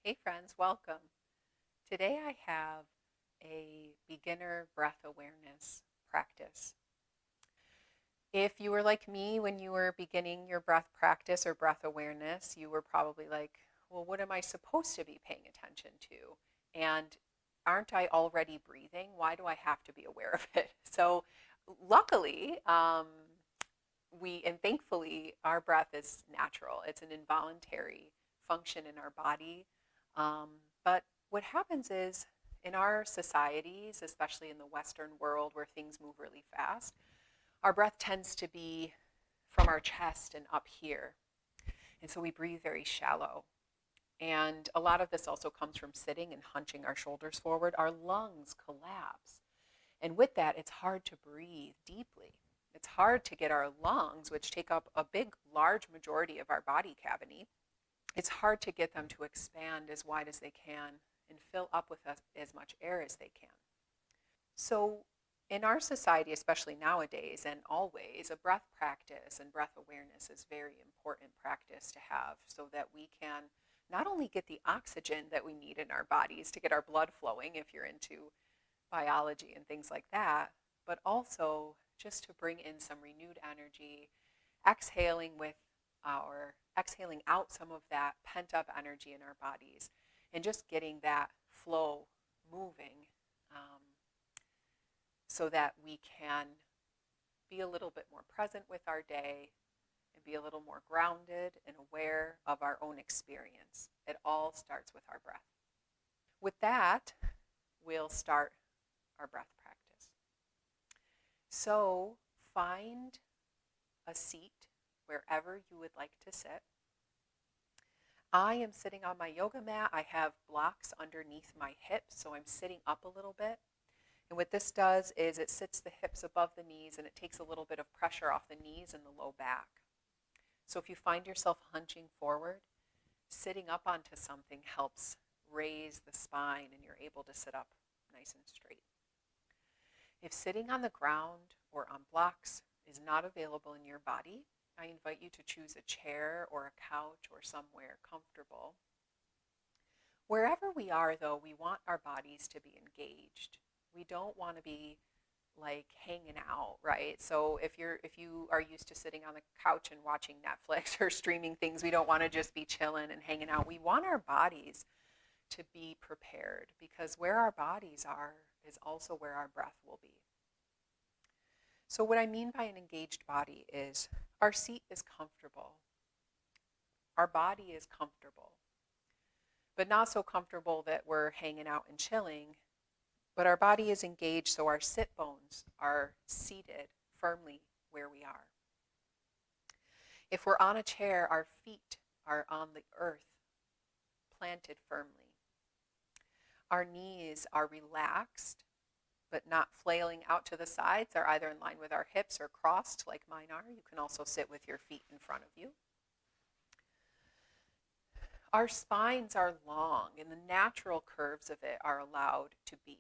Hey friends, welcome. Today I have a beginner breath awareness practice. If you were like me when you were beginning your breath practice or breath awareness, you were probably like, well, what am I supposed to be paying attention to? And aren't I already breathing? Why do I have to be aware of it? So, luckily, and thankfully, our breath is natural. It's an involuntary function in our body. Um, but what happens is in our societies, especially in the Western world where things move really fast, our breath tends to be from our chest and up here. And so we breathe very shallow. And a lot of this also comes from sitting and hunching our shoulders forward. Our lungs collapse. And with that, it's hard to breathe deeply. It's hard to get our lungs, which take up a big, large majority of our body cavity, it's hard to get them to expand as wide as they can and fill up with as much air as they can. So, in our society, especially nowadays and always, a breath practice and breath awareness is very important practice to have so that we can not only get the oxygen that we need in our bodies to get our blood flowing, if you're into biology and things like that, but also just to bring in some renewed energy, exhaling with exhaling out some of that pent up energy in our bodies and just getting that flow moving um, so that we can be a little bit more present with our day and be a little more grounded and aware of our own experience. It all starts with our breath. With that, we'll start our breath practice. So find a seat wherever you would like to sit. I am sitting on my yoga mat. I have blocks underneath my hips, so I'm sitting up a little bit. And what this does is it sits the hips above the knees and it takes a little bit of pressure off the knees and the low back. So if you find yourself hunching forward, sitting up onto something helps raise the spine and you're able to sit up nice and straight. If sitting on the ground or on blocks is not available in your body, I invite you to choose a chair or a couch or somewhere comfortable. Wherever we are, though, we want our bodies to be engaged. We don't want to be like hanging out, right? So if you are used to sitting on the couch and watching Netflix or streaming things, we don't want to just be chilling and hanging out. We want our bodies to be prepared because where our bodies are is also where our breath will be. So what I mean by an engaged body is our seat is comfortable. Our body is comfortable, but not so comfortable that we're hanging out and chilling, but our body is engaged so our sit bones are seated firmly where we are. If we're on a chair, our feet are on the earth, planted firmly. Our knees are relaxed, but not flailing out to the sides. They're either in line with our hips or crossed like mine are. You can also sit with your feet in front of you. Our spines are long and the natural curves of it are allowed to be.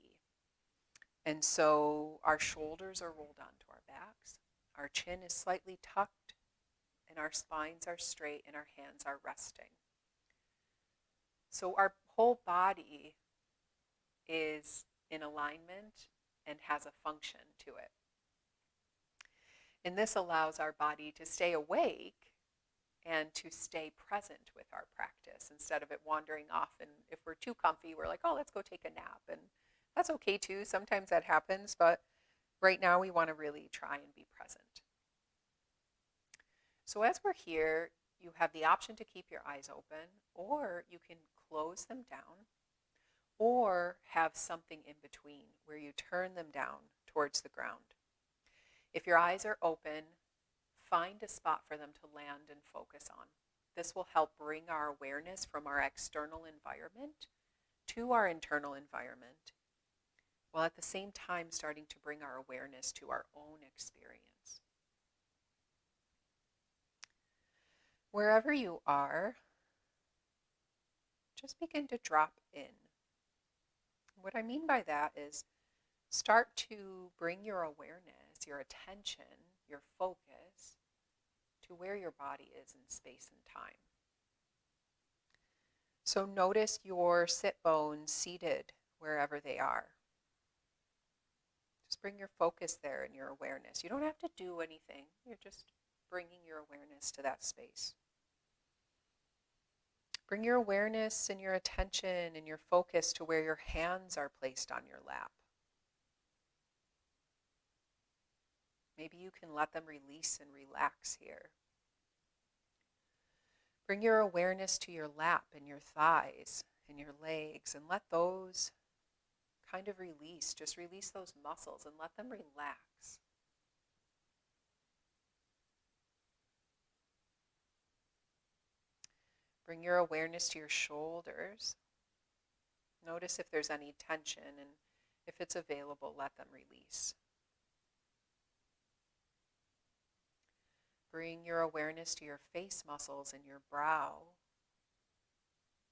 And so our shoulders are rolled onto our backs. Our chin is slightly tucked and our spines are straight and our hands are resting. So our whole body is in alignment and has a function to it. And this allows our body to stay awake and to stay present with our practice instead of it wandering off. And if we're too comfy, we're like, oh, let's go take a nap. And that's okay too. Sometimes that happens, but right now we want to really try and be present. So as we're here, you have the option to keep your eyes open, or you can close them down, or have something in between where you turn them down towards the ground. If your eyes are open, find a spot for them to land and focus on. This will help bring our awareness from our external environment to our internal environment, while at the same time starting to bring our awareness to our own experience. Wherever you are, just begin to drop in. What I mean by that is start to bring your awareness, your attention, your focus to where your body is in space and time. So notice your sit bones seated wherever they are. Just bring your focus there and your awareness. You don't have to do anything. You're just bringing your awareness to that space. Bring your awareness and your attention and your focus to where your hands are placed on your lap. Maybe you can let them release and relax here. Bring your awareness to your lap and your thighs and your legs and let those kind of release. Just release those muscles and let them relax. Bring your awareness to your shoulders. Notice if there's any tension, and if it's available, let them release. Bring your awareness to your face muscles and your brow.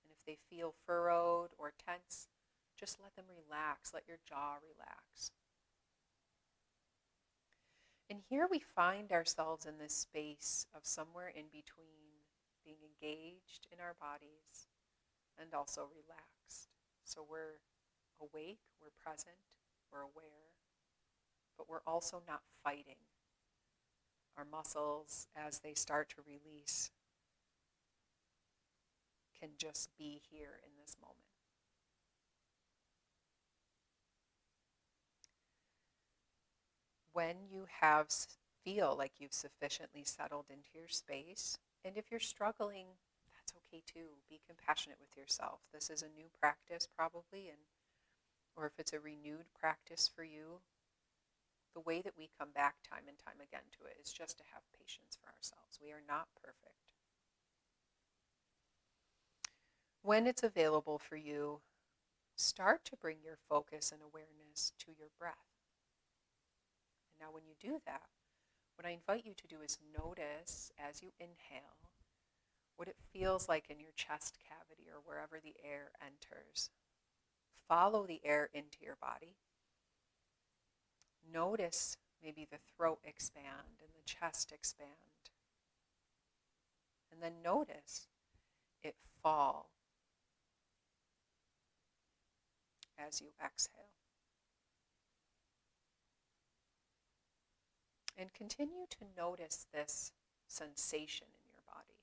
And if they feel furrowed or tense, just let them relax. Let your jaw relax. And here we find ourselves in this space of somewhere in between being engaged in our bodies and also relaxed. So we're awake, we're present, we're aware, but we're also not fighting. Our muscles, as they start to release, can just be here in this moment. When you feel like you've sufficiently settled into your space, and if you're struggling, that's okay too. Be compassionate with yourself. This is a new practice probably, or if it's a renewed practice for you, the way that we come back time and time again to it is just to have patience for ourselves. We are not perfect. When it's available for you, start to bring your focus and awareness to your breath. And now when you do that, what I invite you to do is notice as you inhale what it feels like in your chest cavity or wherever the air enters. Follow the air into your body. Notice maybe the throat expand and the chest expand. And then notice it fall as you exhale. And continue to notice this sensation in your body.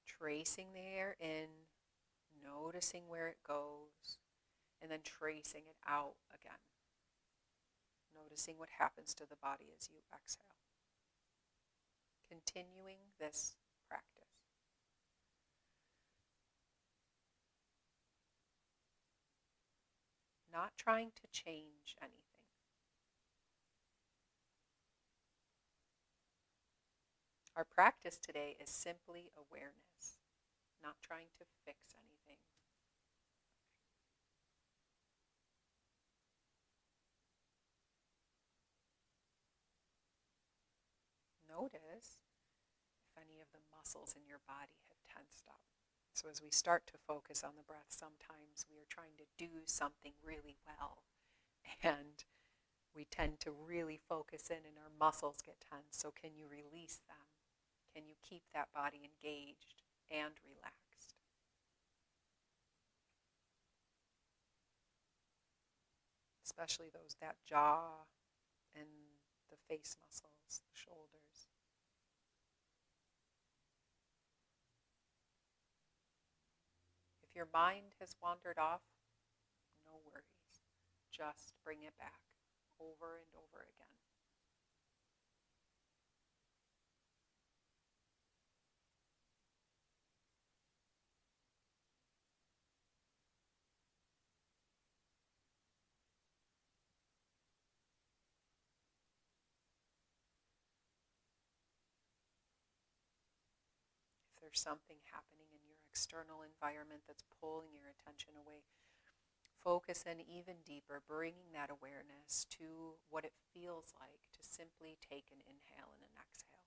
Tracing the air in, noticing where it goes, and then tracing it out again. Noticing what happens to the body as you exhale. Continuing this practice. Not trying to change anything. Our practice today is simply awareness, not trying to fix anything. Notice if any of the muscles in your body have tensed up. So as we start to focus on the breath, sometimes we are trying to do something really well, and we tend to really focus in and our muscles get tense. So can you release them? Can you keep that body engaged and relaxed? Especially that jaw and the face muscles, the shoulders. If your mind has wandered off, no worries. Just bring it back over and over again. If there's something happening in your external environment that's pulling your attention away, focus in even deeper, bringing that awareness to what it feels like to simply take an inhale and an exhale.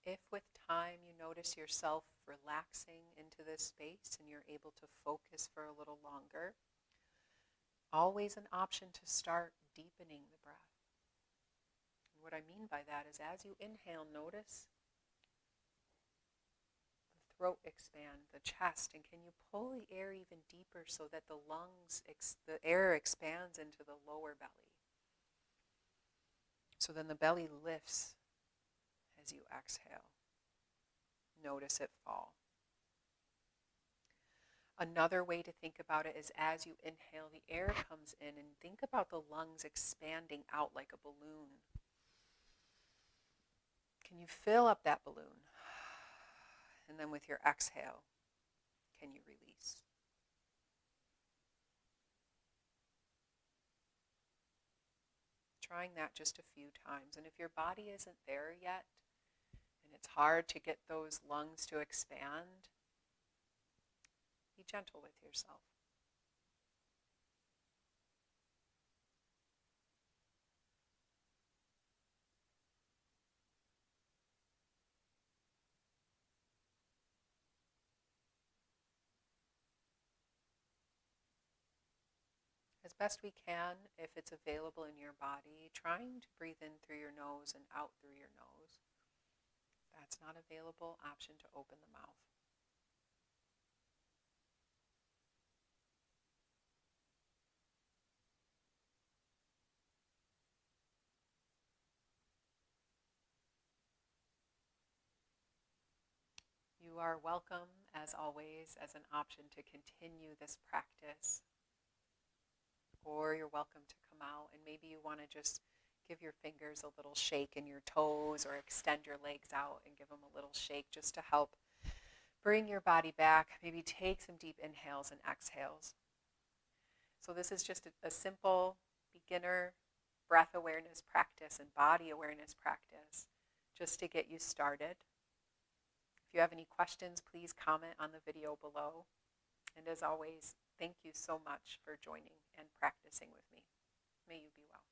If with time you notice yourself relaxing into this space and you're able to focus for a little longer, always an option to start deepening the breath. And what I mean by that is as you inhale, notice the throat expand, the chest, and can you pull the air even deeper so that the lungs, the air expands into the lower belly. So then the belly lifts as you exhale. Notice it fall. Another way to think about it is as you inhale, the air comes in and think about the lungs expanding out like a balloon. Can you fill up that balloon? And then with your exhale, can you release? Trying that just a few times. And if your body isn't there yet, and it's hard to get those lungs to expand, be gentle with yourself. As best we can, if it's available in your body, trying to breathe in through your nose and out through your nose. If that's not available, option to open the mouth. You are welcome, as always, as an option to continue this practice. Or you're welcome to come out and maybe you want to just give your fingers a little shake in your toes or extend your legs out and give them a little shake just to help bring your body back. Maybe take some deep inhales and exhales. So this is just a simple beginner breath awareness practice and body awareness practice just to get you started. If you have any questions, please comment on the video below. And as always, thank you so much for joining and practicing with me. May you be well.